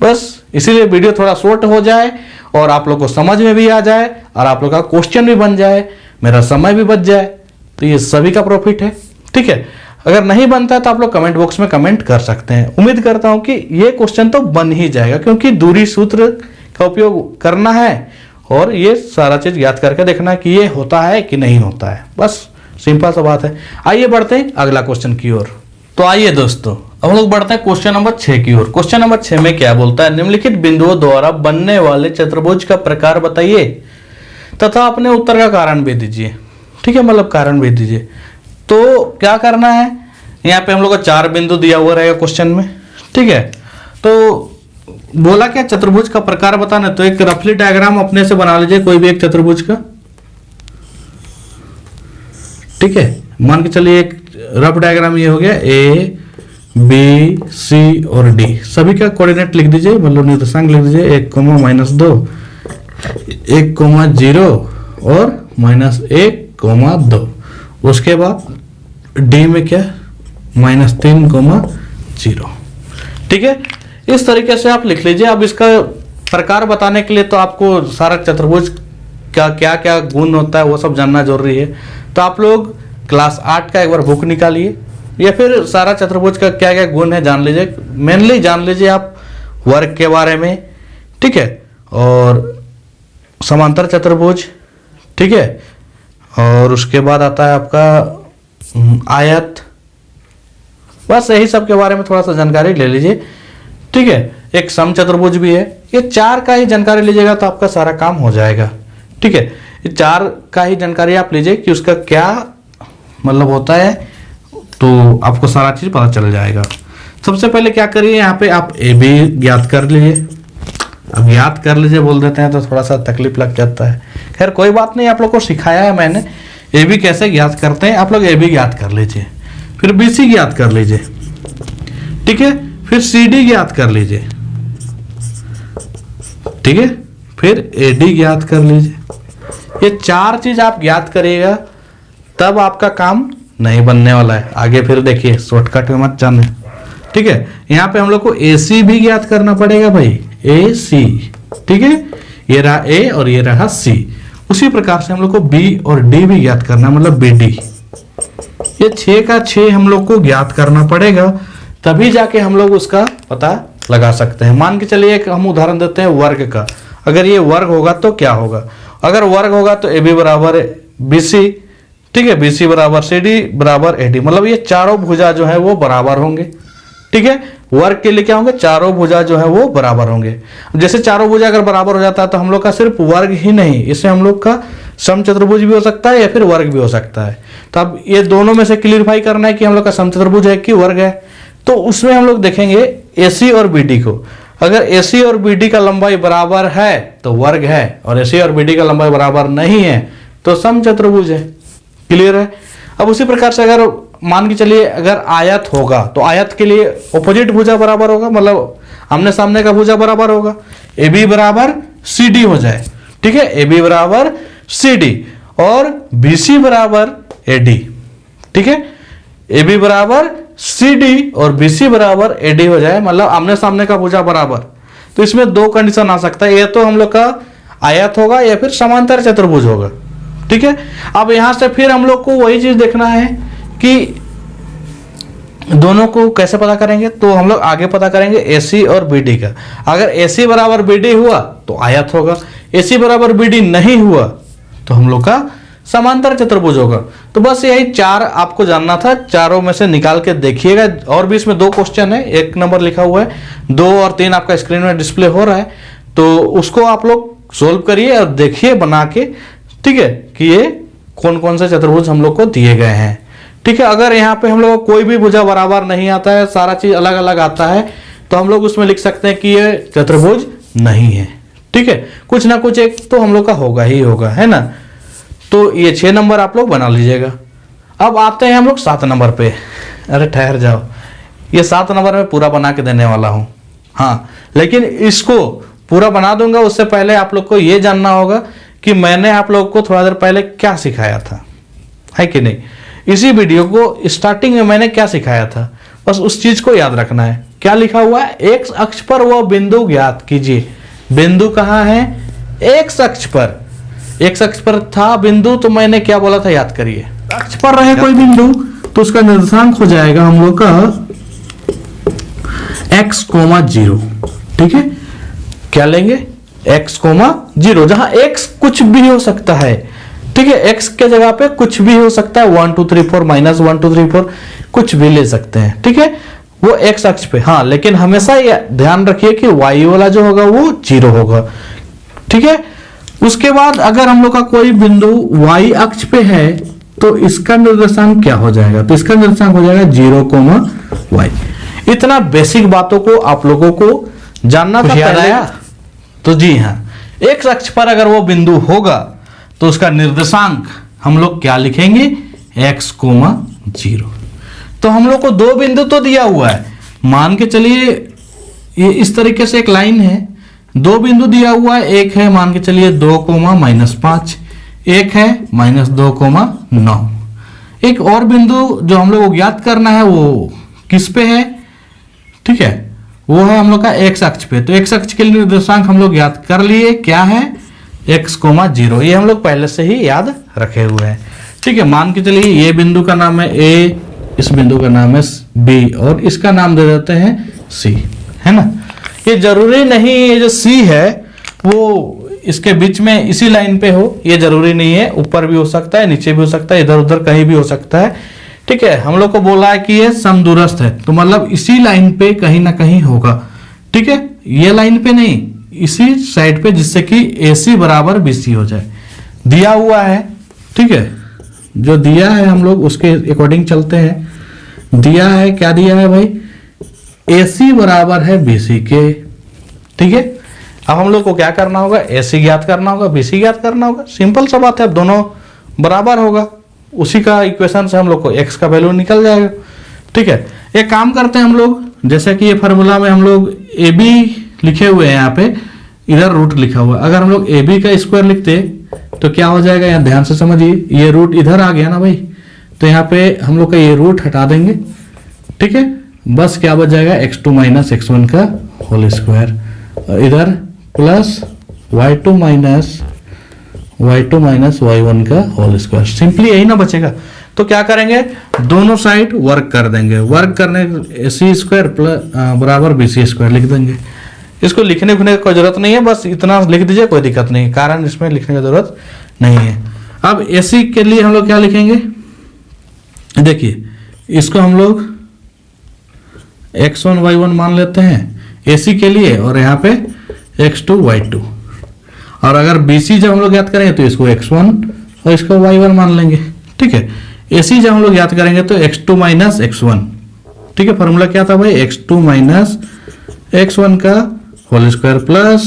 बस इसीलिए वीडियो थोड़ा शॉर्ट हो जाए और आप लोग को समझ में भी आ जाए और आप लोग का क्वेश्चन भी बन जाए, मेरा समय भी बच जाए, तो ये सभी का प्रॉफिट है, ठीक है। अगर नहीं बनता है तो आप लोग कमेंट बॉक्स में कमेंट कर सकते हैं। उम्मीद करता हूं कि ये क्वेश्चन तो बन ही जाएगा, क्योंकि दूरी सूत्र का उपयोग करना है और ये सारा चीज ज्ञात करके देखना है कि ये होता है कि नहीं होता है। बस सिंपल सा बात है। आइए बढ़ते हैं अगला क्वेश्चन की ओर। तो आइए दोस्तों हम लोग बढ़ते हैं क्वेश्चन नंबर 6 की ओर। क्वेश्चन नंबर 6 में क्या बोलता है, निम्नलिखित बिंदुओं द्वारा बनने वाले चतुर्भुज का प्रकार बताइए तथा अपने उत्तर का कारण भी दीजिए, ठीक है, मतलब कारण भी दीजिए। तो क्या करना है, यहाँ पे हम लोग को 4 बिंदु दिया हुआ रहेगा क्वेश्चन में, ठीक है। तो बोला क्या, चतुर्भुज का प्रकार बताना। तो एक रफली डायग्राम अपने से बना लीजिए कोई भी एक चतुर्भुज का, ठीक है। मान के चलिए एक रफ डायग्राम ये हो गया, A B C और D सभी का कोऑर्डिनेट लिख दीजिए, मतलब निर्देशांक लिख दीजिए 1, -2, 1, 0 और -1, 2। उसके बाद D में क्या, -3, 0, ठीक है। इस तरीके से आप लिख लीजिए। अब इसका प्रकार बताने के लिए तो आपको सारा चतुर्भुज का क्या क्या गुण होता है वो सब जानना जरूरी है। तो आप लोग क्लास 8 का एक बार बुक निकालिए या फिर सारा चतुर्भुज का क्या क्या गुण है जान लीजिए। मेनली जान लीजिए आप वर्ग के बारे में, ठीक है, और समांतर चतुर्भुज, ठीक है, और उसके बाद आता है आपका आयत। बस यही सब के बारे में थोड़ा सा जानकारी ले लीजिए, ठीक है। एक सम चतुर्भुज भी है। ये 4 का ही जानकारी लीजिएगा तो आपका सारा काम हो जाएगा, ठीक है। ये 4 का ही जानकारी आप लीजिए कि उसका क्या मतलब होता है, तो आपको सारा चीज पता चल जाएगा। सबसे पहले क्या करिए, यहाँ पे आप ए बी ज्ञात कर लीजिए। अब ज्ञात कर लीजिए बोल देते हैं तो थोड़ा सा तकलीफ लग जाता है। खैर कोई बात नहीं, आप लोग को सिखाया है मैंने ए बी कैसे ज्ञात करते हैं। आप लोग ए बी ज्ञात कर लीजिए, फिर बी सी ज्ञात कर लीजिए, ठीक है, फिर सी डी ज्ञात कर लीजिए, ठीक है, फिर ए डी ज्ञात कर लीजिए। ये 4 चीज आप ज्ञात करिएगा तब आपका काम नहीं बनने वाला है। आगे फिर देखिए शॉर्टकट में मत जाने, ठीक है। यहाँ पे हम लोग को ए सी भी ज्ञात करना पड़ेगा भाई, ए सी, ठीक है। ये रहा ए और ये रहा सी। उसी प्रकार से हम लोग को बी और डी भी ज्ञात करना, मतलब बी डी। ये 6 का 6 हम लोग को ज्ञात करना पड़ेगा, तभी जाके हम लोग उसका पता लगा सकते हैं। मान के चलिए एक हम उदाहरण देते हैं वर्ग का। अगर ये वर्ग होगा तो क्या होगा, अगर वर्ग होगा तो ए बी बराबर बी सी, ठीक है, बी सी बराबर सी डी बराबर ए डी, मतलब ये चारों भुजा जो है वो बराबर होंगे, ठीक है। वर्ग के लिए क्या होंगे, चारों भुजा जो है वो बराबर होंगे। जैसे चारों भुजा अगर बराबर हो जाता है तो हम लोग का सिर्फ वर्ग ही नहीं, इससे हम लोग का समचतुर्भुज भी हो सकता है या फिर वर्ग भी हो सकता है। तो अब ये दोनों में से क्लियरफाई करना है कि हम लोग का समचतुर्भुज है कि वर्ग है। तो उसमें हम लोग देखेंगे AC और BD को। अगर AC और BD का लंबाई बराबर है तो वर्ग है, और AC और BD का लंबाई बराबर नहीं है तो समचतुर्भुज है। क्लियर है। अब उसी प्रकार से अगर मान के चलिए अगर आयत होगा तो आयत के लिए ऑपोजिट भुजा बराबर होगा, मतलब आमने सामने का भुजा बराबर होगा। AB बराबर CD हो जाए, ठीक है, AB बराबर CD और BC बराबर AD, ठीक है। AB बराबर CD और BC बराबर AD हो जाए, मतलब आमने सामने का भुजा बराबर। तो इसमें 2 कंडीशन आ सकता है, या तो हम लोग का आयत होगा या फिर समांतर चतुर्भुज होगा, ठीक है। अब यहां से फिर हम लोग को वही चीज देखना है कि दोनों को कैसे पता करेंगे, तो हम लोग आगे पता करेंगे AC और BD का। अगर AC बराबर BD हुआ तो आयत होगा, AC बराबर BD नहीं हुआ तो हम लोग का समांतर चतुर्भुज होगा। तो बस यही 4 आपको जानना था, चारों में से निकाल के देखिएगा। और भी इसमें 2 क्वेश्चन है, 1 नंबर लिखा हुआ है, 2 और 3 आपका स्क्रीन में डिस्प्ले हो रहा है, तो उसको आप लोग सोल्व करिए और देखिए बना के, ठीक है, कि ये कौन कौन से चतुर्भुज हम लोग को दिए गए हैं। ठीक है, अगर यहाँ पे हम लोग को कोई भी भुजा बराबर नहीं आता है, सारा चीज अलग अलग आता है, तो हम लोग उसमें लिख सकते हैं कि ये चतुर्भुज नहीं है। ठीक है, कुछ ना कुछ एक तो हम लोग का होगा ही होगा, है ना। तो ये 6 नंबर आप लोग बना लीजिएगा। अब आते हैं हम लोग 7 नंबर पे। अरे ठहर जाओ, ये 7 नंबर में पूरा बना के देने वाला हूं, हाँ, लेकिन इसको पूरा बना दूंगा उससे पहले आप लोग को ये जानना होगा कि मैंने आप लोग को थोड़ा देर पहले क्या सिखाया था, है कि नहीं। इसी वीडियो को स्टार्टिंग में मैंने क्या सिखाया था, बस उस चीज को याद रखना है। क्या लिखा हुआ है, एक्स अक्ष पर वह बिंदु ज्ञात कीजिए। बिंदु कहाँ है, एक्स अक्ष पर। एक्स अक्ष पर था बिंदु, तो मैंने क्या बोला था याद करिए। अक्ष पर रहे कोई बिंदु तो उसका निर्देशांक हो जाएगा हम लोग का x, 0। ठीक है, क्या लेंगे, x, 0, जहां x कुछ भी हो सकता है। ठीक है, x के जगह पे कुछ भी हो सकता है, 1 2 3 4 -1 2 3 4 कुछ भी ले सकते हैं। ठीक है, वो x अक्ष पे, हाँ, लेकिन हमेशा ये ध्यान रखिए कि y वाला जो होगा वो 0 होगा। ठीक है, उसके बाद अगर हम लोग का कोई बिंदु y अक्ष पे है तो इसका निर्देशांक क्या हो जाएगा, तो इसका निर्देशांक हो जाएगा 0, y। इतना बेसिक बातों को आप लोगों को जानना था, याद आया? तो जी हाँ, एक्स अक्ष पर अगर वो बिंदु होगा तो उसका निर्देशांक हम लोग क्या लिखेंगे, x, 0। तो हम लोग को 2 बिंदु तो दिया हुआ है, मान के चलिए ये इस तरीके से एक लाइन है, 2 बिंदु दिया हुआ है, एक है मान के चलिए 2, -5, एक है -2, 9। एक और बिंदु जो हम लोग को ज्ञात करना है वो किस पे है, ठीक है, वो है हम लोग का x अक्ष पे। तो x अक्ष के लिए निर्देशांक हम लोग याद कर लिए, क्या है, x, 0। ये हम लोग पहले से ही याद रखे हुए हैं। ठीक है, मान के चलिए ये बिंदु का नाम है a, इस बिंदु का नाम है b और इसका नाम दे देते हैं c, है ना। ये जरूरी नहीं ये जो c है वो इसके बीच में इसी लाइन पे हो, ये जरूरी नहीं है, ऊपर भी हो सकता है, नीचे भी हो सकता है, इधर उधर कहीं भी हो सकता है। ठीक है, हम लोग को बोला है कि ये समदूरस्थ है, तो मतलब इसी लाइन पे कहीं ना कहीं होगा। ठीक है, ये लाइन पे नहीं, इसी साइड पे, जिससे कि AC बराबर BC हो जाए, दिया हुआ है। ठीक है, जो दिया है हम लोग उसके अकॉर्डिंग चलते हैं। दिया है, क्या दिया है भाई, AC बराबर है BC के। ठीक है, अब हम लोग को क्या करना होगा, AC ज्ञात करना होगा, BC ज्ञात करना होगा। सिंपल सा बात है, अब दोनों बराबर होगा, उसी का इक्वेशन से हम लोग को x का वैल्यू निकल जाएगा। ठीक है, एक काम करते हैं हम लोग, जैसे कि ये फार्मूला में हम लोग AB लिखे हुए हैं, यहाँ पे इधर रूट लिखा हुआ है, अगर हम लोग AB का स्क्वायर लिखते तो क्या हो जाएगा, यहाँ ध्यान से समझिए, ये रूट इधर आ गया ना भाई, तो यहाँ पे हम लोग का ये रूट हटा देंगे। ठीक है, बस क्या बच जाएगा, x2 - x1 का होल स्क्वायर, और इधर प्लस y2 - y1 का होल स्क्वायर। सिंपली यही ना बचेगा, तो क्या करेंगे, दोनों साइड वर्क कर देंगे। वर्क करने AC² बराबर BC² लिख देंगे। इसको लिखने की कोई जरूरत नहीं है, बस इतना लिख दीजिए, कोई दिक्कत नहीं, कारण इसमें लिखने की जरूरत नहीं है। अब AC के लिए हम लोग क्या लिखेंगे, देखिए इसको हम लोग x1 y1 मान लेते हैं AC के लिए, और यहाँ पे x2 y2, और अगर BC जब हम लोग याद करेंगे तो इसको x1 और इसको y1 मान लेंगे। ठीक है, AC जब हम लोग याद करेंगे तो x2 - x1। ठीक है, फॉर्मूला क्या था भाई, x2 - x1 का होल स्क्वायर प्लस,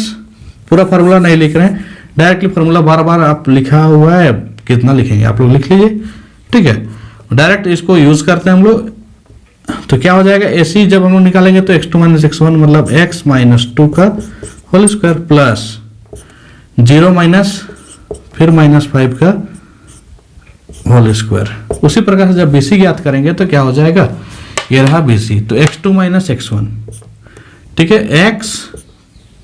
पूरा फार्मूला नहीं लिख रहे हैं, डायरेक्टली फार्मूला बार बार आप लिखा हुआ है, कितना लिखेंगे आप लोग लिख लीजिए। ठीक है, डायरेक्ट इसको यूज करते हैं हम लोग, तो क्या हो जाएगा, AC जब हम लोग निकालेंगे तो x2 - x1 मतलब x - 2 का होल स्क्वायर प्लस 0 फिर -5 का होल स्क्वायर। उसी प्रकार से जब BC ज्ञात करेंगे तो क्या हो जाएगा, ये रहा BC, तो x2 - x1। ठीक है, x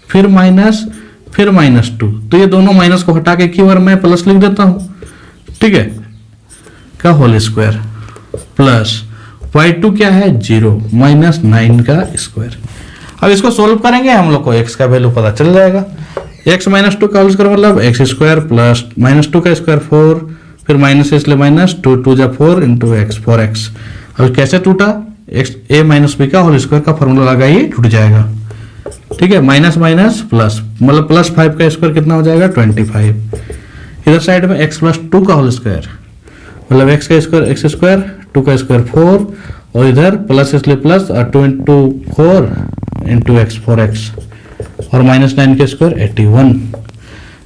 फिर -2, तो ये दोनों माइनस को हटा के की बार मैं प्लस लिख देता हूं। ठीक है, का होल स्क्वायर प्लस y2 क्या है 0 माइनस 9 का स्क्वायर। अब इसको सोल्व करेंगे हम लोग को x का वैल्यू पता चल जाएगा। x माइनस 2 का होल स्क्वायर मतलब एक्स स्क्वायर प्लस माइनस 2 का स्क्वायर 4, फिर माइनस इसलिए माइनस 2 2 जा 4 इंटू एक्स 4x। अब कैसे टूटा, एक्स a माइनस बी का होल स्क्वायर का फॉर्मूला लगाइए टूट जाएगा। ठीक है, माइनस माइनस प्लस मतलब प्लस 5 का स्क्वायर कितना हो जाएगा 25। इधर साइड में x प्लस 2 का होल स्क्वायर मतलब x का स्क्वायर एक्स स्क्वायर 2 का स्क्वायर 4 और इधर प्लस इसलिए प्लस और 2 इंटू 4 इंटू एक्स 4x और माइनस 9 का स्क्वायर 81।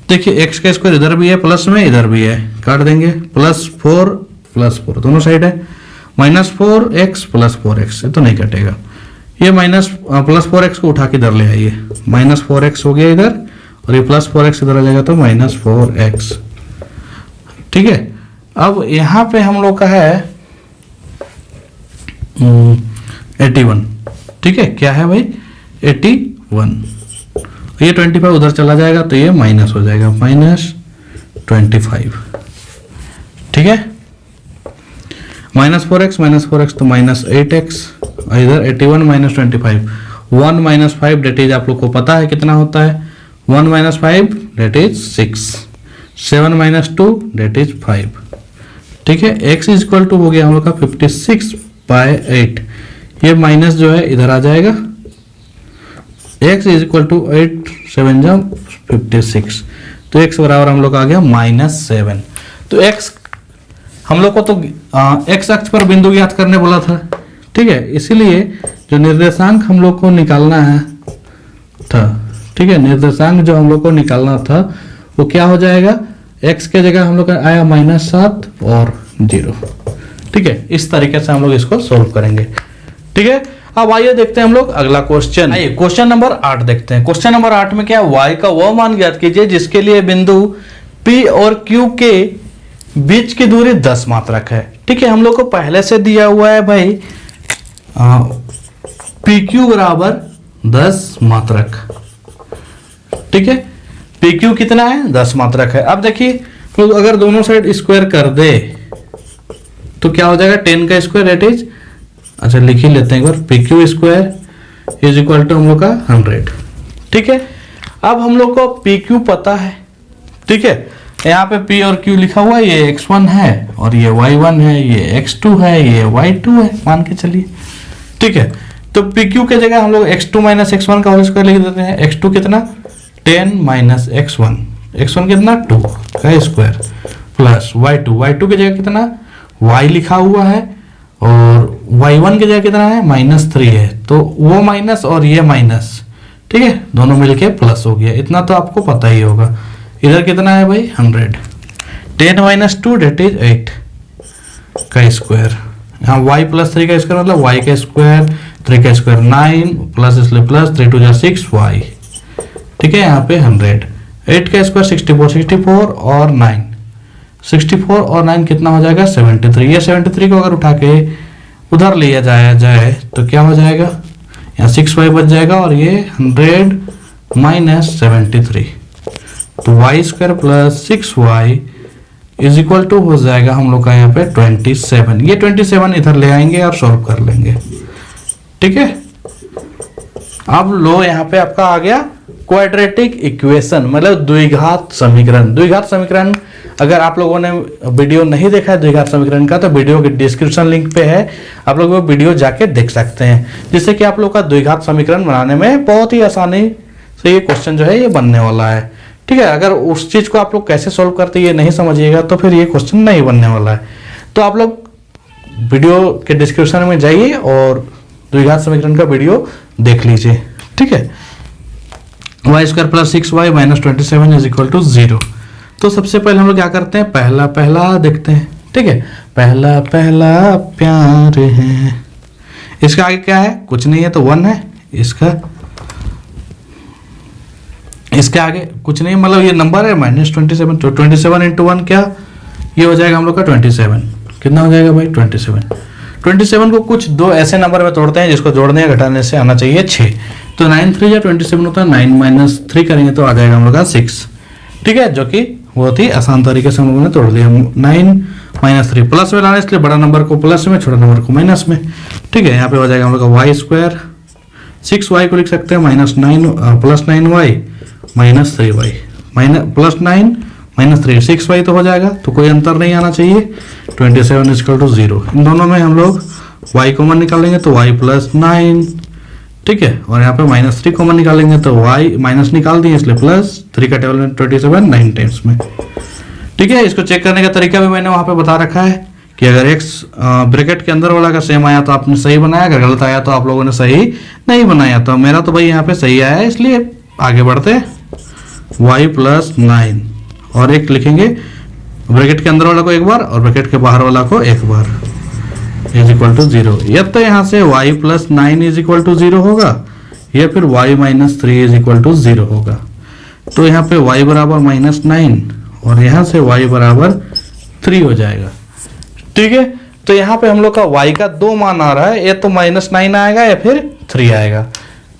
देखिए x का स्क्वायर इधर भी है प्लस में इधर भी है, काट देंगे प्लस 4 दोनों साइड है, माइनस 4x प्लस 4x, ये तो नहीं कटेगा। ये माइनस प्लस 4x को उठा के इधर ले आइए, माइनस 4x हो गया इधर और ये प्लस 4x इधर आ जाएगा तो माइनस 4x। ठीक है, अब यहाँ पे हम लोग का है 81। ठीक है, क्या है भाई 81, ये 25 उधर चला जाएगा तो ये माइनस हो जाएगा माइनस 25। ठीक है, माइनस 4x तो माइनस 8x और इधर 81 माइनस 25, 1 माइनस 5 डेट इज आप लोग को पता है कितना होता है, 1 minus 5 that is 6, 7 minus 2 that is 5। ठीक है, x इज इक्वल टू हो गया हम लोग का 56/8, ये माइनस जो है इधर आ जाएगा, x इज इक्वल टू 8 7 जा 56, तो x बराबर हम लोग आ गया -7। तो x हम लोग को तो x अक्ष पर बिंदु ज्ञात करने बोला था। ठीक है, इसीलिए जो निर्देशांक हम लोग को निकालना है था, ठीक है, निर्देशांक जो हम लोग को निकालना था वो क्या हो जाएगा, x के जगह हम लोग का आया -7 और 0। ठीक है, इस तरीके से हम लोग इसको सोल्व करेंगे। ठीक है, अब आइए देखते हैं हम लोग अगला क्वेश्चन। आइए क्वेश्चन नंबर 8 देखते हैं। क्वेश्चन नंबर 8 में क्या है, y का वह मान ज्ञात कीजिए जिसके लिए बिंदु P और Q के बीच की दूरी 10 मात्रक है। ठीक है, हम लोग को पहले से दिया हुआ है भाई PQ बराबर 10 मात्रक। ठीक है, PQ कितना है 10 मात्रक है। अब देखिए तो अगर दोनों साइड स्क्वायर कर दे तो क्या हो जाएगा, 10 का स्क्वायर डेट इज, अच्छा लिख ही लेते हैं एक बार, PQ square is equal to हम लोग का 100। ठीक है, अब हम लोग को PQ पता है। ठीक है, यहाँ पे P और Q लिखा हुआ है, ये x1 है और ये y1 है, ये x2 है, ये y2 है मान के चलिए। ठीक है, तो PQ के जगह हम लोग x2 माइनस x1 का होल स्क्वायर लिख देते हैं। x2 कितना 10 माइनस x1, x1 कितना 2 का स्क्वायर प्लस y2 की जगह कितना y लिखा हुआ है और y1 की जगह कितना है -3 है, तो वो माइनस और ये माइनस, ठीक है, दोनों मिलके प्लस हो गया। इतना तो आपको पता ही होगा। इधर कितना है भाई 100, 10 माइनस 2 डेट इज 8 का स्क्वायर, यहाँ y प्लस 3 का स्क्वायर मतलब y का स्क्वायर, 3 का स्क्वायर 9 प्लस इसलिए प्लस 3 2 जा 6y। ठीक है, यहाँ पे 100, 8 का स्क्वायर 64 और 9, 64 और 9 कितना हो जाएगा 73। ये 73 को अगर उठा के उधर लिया जाए तो क्या हो जाएगा, यहाँ 6y बच जाएगा और ये 100 माइनस 73, तो y square plus 6y is equal to हो जाएगा हम लोग का यहाँ पे 27। ये 27 इधर ले आएंगे और सॉल्व कर लेंगे। ठीक है, अब लो यहाँ पे आपका आ गया क्वाड्रेटिक इक्वेशन, मतलब द्विघात समीकरण। द्विघात समीकरण अगर आप लोगों ने वीडियो नहीं देखा है द्विघात समीकरण का, तो वीडियो के डिस्क्रिप्शन लिंक पे है, आप लोग वो वीडियो जाके देख सकते हैं, जिससे कि आप लोग का द्विघात समीकरण बनाने में बहुत ही आसानी से ये क्वेश्चन जो है ये बनने वाला है। ठीक है, अगर उस चीज को आप लोग कैसे सोल्व करते ये नहीं समझिएगा तो फिर ये क्वेश्चन नहीं बनने वाला है। तो आप लोग वीडियो के डिस्क्रिप्शन में जाइए और द्विघात समीकरण का वीडियो देख लीजिए। ठीक है, y square plus 6y minus 27 is equal to 0। तो सबसे पहले हम लोग क्या करते हैं, पहला देखते हैं। ठीक है, पहला प्यार है, इसका आगे क्या है, कुछ नहीं है तो 1 है, इसके आगे कुछ नहीं, मतलब ये नंबर है -27, तो 27 इंटू 1 क्या, ये हो जाएगा हम लोग का 27। कितना हो जाएगा भाई 27 को कुछ दो ऐसे नंबर में तोड़ते हैं जिसको जोड़ने या घटाने से आना चाहिए 6, तो 9 3 या 27 होता है, 9 माइनस 3 करेंगे तो आ जाएगा हम लोग का 6। ठीक है, जो कि बहुत ही आसान तरीके से हम लोगों ने तोड़ दिया। 9 माइनस 3 प्लस में लाना, इसलिए बड़ा नंबर को प्लस में, छोटा नंबर को माइनस में। ठीक है, यहाँ पे हो जाएगा हम लोग का वाई स्क्वायर, 6y को लिख सकते हैं -9 plus 9y minus 3y, plus 9 minus 3 6y तो हो जाएगा, तो कोई अंतर नहीं आना चाहिए। 27 इक्वल टू 0। इन दोनों में हम लोग y कॉमन निकालेंगे तो y प्लस 9, ठीक है, और यहाँ पे -3 कॉमन निकालेंगे तो y माइनस निकाल दिए, इसलिए प्लस 3 का टेबल में 27 9 टाइम्स में। ठीक है, इसको चेक करने का तरीका भी मैंने वहाँ पे बता रखा है कि अगर x ब्रैकेट के अंदर वाला का सेम आया तो आपने सही बनाया, अगर गलत आया तो आप लोगों ने सही नहीं बनाया। तो मेरा तो भाई यहाँ पे सही आया है, इसलिए आगे बढ़ते y प्लस 9 और एक लिखेंगे ब्रैकेट के अंदर वाला को एक बार और ब्रैकेट के बाहर वाला को एक बार, इज इक्वल टू 0। या तो यहाँ से y plus 9 is equal to 0 होगा, या फिर y minus 3 is equal to 0 होगा। तो यहाँ पे y बराबर -9 और यहाँ से y बराबर 3 हो जाएगा। ठीक है, तो यहाँ पे हम लोग का y का 2 मान आ रहा है, या तो -9 आएगा या फिर 3 आएगा।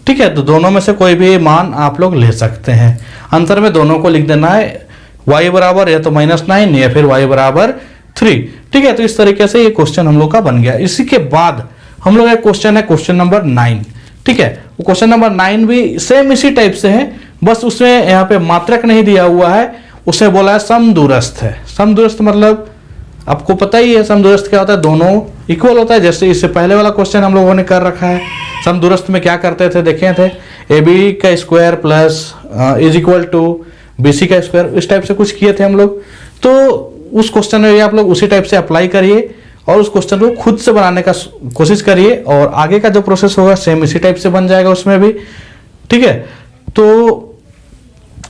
ठीक है, तो दोनों में से कोई भी मान आप लोग ले सकते हैं। अंतर में दोनों को लिख देना है, y बराबर या तो -9 या फिर y बराबर 3। ठीक है, तो इस तरीके से ये क्वेश्चन हम लोग का बन गया। इसी के बाद हम लोग का क्वेश्चन है क्वेश्चन नंबर 9। ठीक है, वो क्वेश्चन नंबर 9 भी सेम इसी टाइप से है, बस उसमें यहाँ पे मात्रक नहीं दिया हुआ है, उसे बोला है समदूरस्थ है। समदूरस्थ मतलब आपको पता ही है समदूरस्थ क्या होता है, दोनों इक्वल होता है। जैसे इससे पहले वाला क्वेश्चन हम लोगों ने कर रखा है, समदूरस्थ में क्या करते थे देखे थे, AB का square plus is equal to BC का स्क्वायर, इस टाइप से कुछ किए थे हम लोग। तो उस क्वेश्चन में भी आप लोग उसी टाइप से अप्लाई करिए और उस क्वेश्चन को खुद से बनाने का कोशिश करिए, और आगे का जो प्रोसेस होगा सेम इसी टाइप से बन जाएगा उसमें भी। ठीक है, तो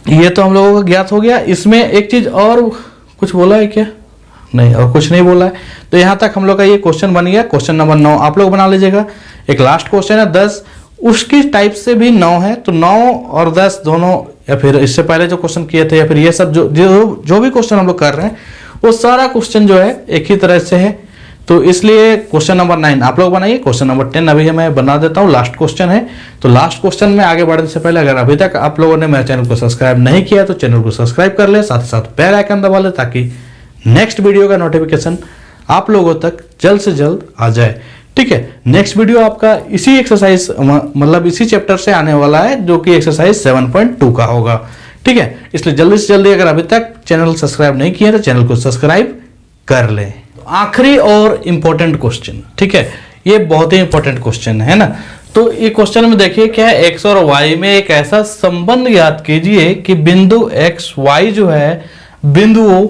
ये तो हम लोगों को ज्ञात हो गया। इसमें एक चीज और कुछ बोला है क्या? नहीं, और कुछ नहीं बोला है। तो यहाँ तक हम लोग का ये क्वेश्चन बन गया। क्वेश्चन नंबर 9 आप लोग बना लीजिएगा। एक लास्ट क्वेश्चन है 10, उसकी टाइप से भी 9 है, तो 9 और 10 दोनों, या फिर इससे पहले जो क्वेश्चन किए थे, या फिर ये सब जो भी क्वेश्चन हम लोग कर रहे हैं वो सारा क्वेश्चन जो है एक ही तरह से है। तो इसलिए क्वेश्चन नंबर 9 आप लोग बनाइए। क्वेश्चन नंबर 10 अभी मैं बना देता हूँ, लास्ट क्वेश्चन है। तो लास्ट क्वेश्चन में आगे बढ़ने से पहले अगर अभी तक आप लोगों ने मेरे चैनल को सब्सक्राइब नहीं किया तो चैनल को सब्सक्राइब कर ले, साथ ही साथ बेल आइकन दबा ले, ताकि नेक्स्ट वीडियो का नोटिफिकेशन आप लोगों तक जल्द से जल्द आ जाए। ठीक है, नेक्स्ट वीडियो आपका इसी एक्सरसाइज मतलब इसी चैप्टर से आने वाला है, जो कि एक्सरसाइज 7.2 का होगा। ठीक है, इसलिए जल्दी से जल्दी अगर अभी तक चैनल सब्सक्राइब नहीं किया तो चैनल को सब्सक्राइब कर ले। आखिरी और इंपॉर्टेंट क्वेश्चन, ठीक है, ये बहुत ही इंपॉर्टेंट क्वेश्चन है ना। तो ये क्वेश्चन में देखिए क्या है, एक्स और वाई में एक ऐसा संबंध ज्ञात कीजिए कि बिंदु एक्स वाई जो है बिंदुओं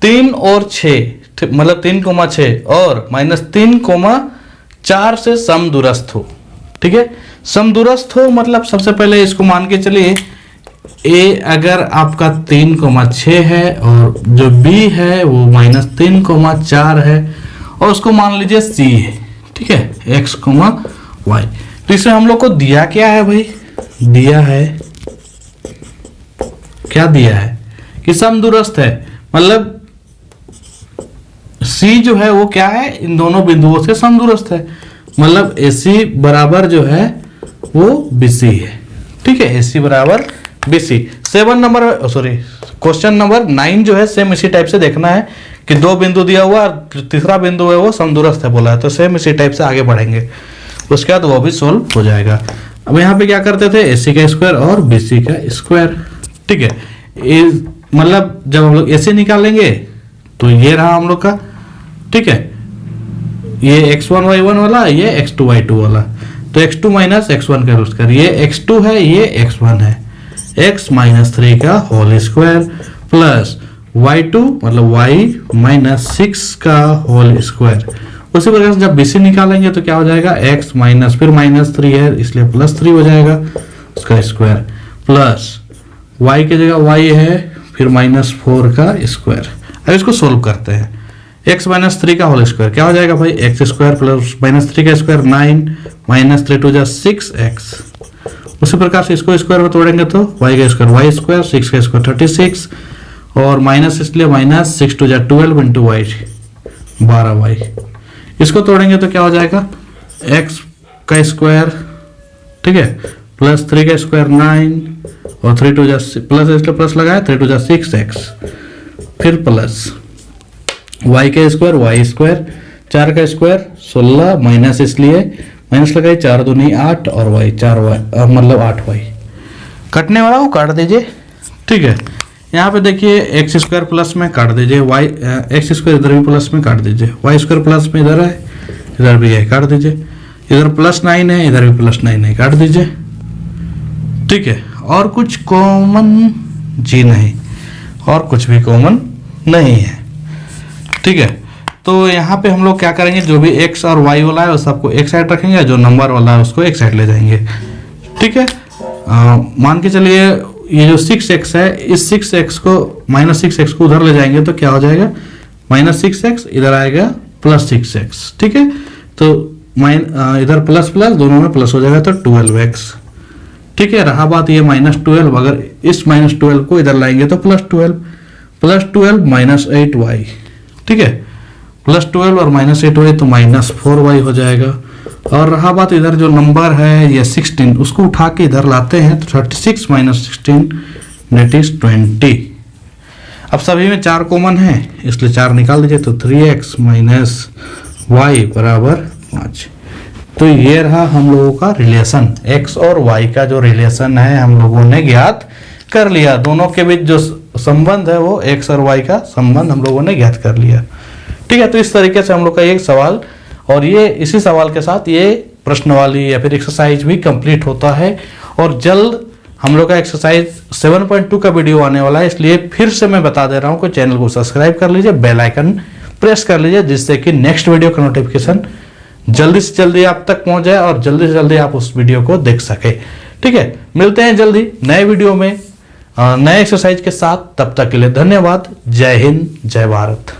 3 और 6 मतलब 3,6 और -3,4 से समदूरस्थ हो। ठीक है, समदूरस्थ हो मतलब सबसे पहले इसको मान के चलिए, ए अगर आपका 3,6 है और जो बी है वो -3,4 है, और उसको मान लीजिए सी है। ठीक है, एक्स, वाई। तो इसमें हम लोग को दिया क्या है भाई, दिया है क्या, दिया है कि समदूरस्थ है, मतलब सी जो है वो क्या है, इन दोनों बिंदुओं से समदूरस्थ है, मतलब AC बराबर जो है वो BC है। ठीक है, AC बराबर BC। 7 number sorry question number 9 जो है सेम इसी टाइप से देखना है कि 2 बिंदु दिया हुआ और तीसरा बिंदु है वो समदूरस्थ है बोला है, तो सेम इसी टाइप से आगे बढ़ेंगे, उसके बाद वो भी सोल्व हो जाएगा। अब यहाँ पे क्या करते थे, AC का स्क्वायर और BC का स्क्वायर। ठीक है, मतलब जब हम लोग AC निकालेंगे तो ये रहा हम लोग का। ठीक है, ये x1 y1 वाला, ये x2 y2 वाला, तो x2 माइनस x1 का रूट कर, ये x2 है, ये x1 है, x -3 का होल स्क्वायर प्लस y2 मतलब y -6 का होल स्क्वायर। उसी प्रकार से जब BC निकालेंगे तो क्या हो जाएगा, x माइनस फिर -3 है इसलिए +3 हो जाएगा उसका स्क्वायर, प्लस y की जगह y है फिर -4 का स्क्वायर। अब इसको सोल्व करते हैं, x -3 का होल स्क्वायर क्या हो जाएगा भाई, x स्क्वायर प्लस -3 का स्क्वायर 9 -3 टू जा 6x। उसी प्रकार से इसको स्क्वायर में तोड़ेंगे तो y का स्क्वायर y स्क्वायर, 6 का स्क्वायर 36 और माइनस इसलिए -6 टू जा 12 इंटू y 12y। इसको तोड़ेंगे तो क्या हो जाएगा, x का स्क्वायर, ठीक है, प्लस 3 का स्क्वायर 9 और 3 टू जा प्लस इसलिए प्लस लगाया 3 टू जा 6x फिर प्लस y का स्क्वायर y स्क्वायर, 4 का स्क्वायर 16 माइनस, इसलिए माइनस लगाई, 4 दूनी 8 और y 4y मतलब 8y। कटने वाला वो काट दीजिए, ठीक है। यहाँ पे देखिए एक्स स्क्वायर प्लस में काट दीजिए, वाई एक्स स्क्वायर इधर भी प्लस में काट दीजिए, वाई स्क्वायर प्लस में इधर है, इधर भी है, काट दीजिए। इधर +9 है, इधर भी +9 है, काट दीजिए, ठीक है। और कुछ कॉमन जी नहीं, और कुछ भी कॉमन नहीं है, ठीक है। तो यहाँ पे हम लोग क्या करेंगे, जो भी x और y वाला है उस सबको एक साइड रखेंगे, जो नंबर वाला है उसको एक साइड ले जाएंगे, ठीक है। मान के चलिए ये जो 6x है, इस 6x को -6x को उधर ले जाएंगे तो क्या हो जाएगा, -6x, इधर आएगा +6x, ठीक है। तो इधर प्लस प्लस दोनों में प्लस हो जाएगा तो 12x, ठीक है। रहा बात ये -12, अगर इस -12 को इधर लाएंगे तो +12 -8y, ठीक है। +12 और -8y तो -4y हो जाएगा। और रहा बात इधर जो नंबर है ये 16, उसको उठा के इधर लाते हैं तो 36 - 16 दैट इज 20। अब सभी में 4 कॉमन है इसलिए 4 निकाल दीजिए, तो 3x - y बराबर 5। तो ये रहा हम लोगों का रिलेशन, x और y का जो रिलेशन है हम लोगों ने ज्ञात कर लिया। दोनों के बीच जो संबंध है वो x और y का संबंध हम लोगों ने ज्ञात कर लिया, ठीक है। तो इस तरीके से हम लोग का एक सवाल, और ये इसी सवाल के साथ ये प्रश्नवाली या फिर एक्सरसाइज भी कंप्लीट होता है। और जल्द हम लोग का एक्सरसाइज 7.2 का वीडियो आने वाला है, इसलिए फिर से मैं बता दे रहा हूँ कि चैनल को सब्सक्राइब कर लीजिए, बेल आइकन प्रेस कर लीजिए, जिससे कि नेक्स्ट वीडियो का नोटिफिकेशन जल्दी से जल्दी आप तक पहुंच जाए और जल्दी से जल्दी आप उस वीडियो को देख सके, ठीक है। मिलते हैं जल्दी नए वीडियो में नए एक्सरसाइज के साथ, तब तक के लिए धन्यवाद। जय हिंद, जय भारत।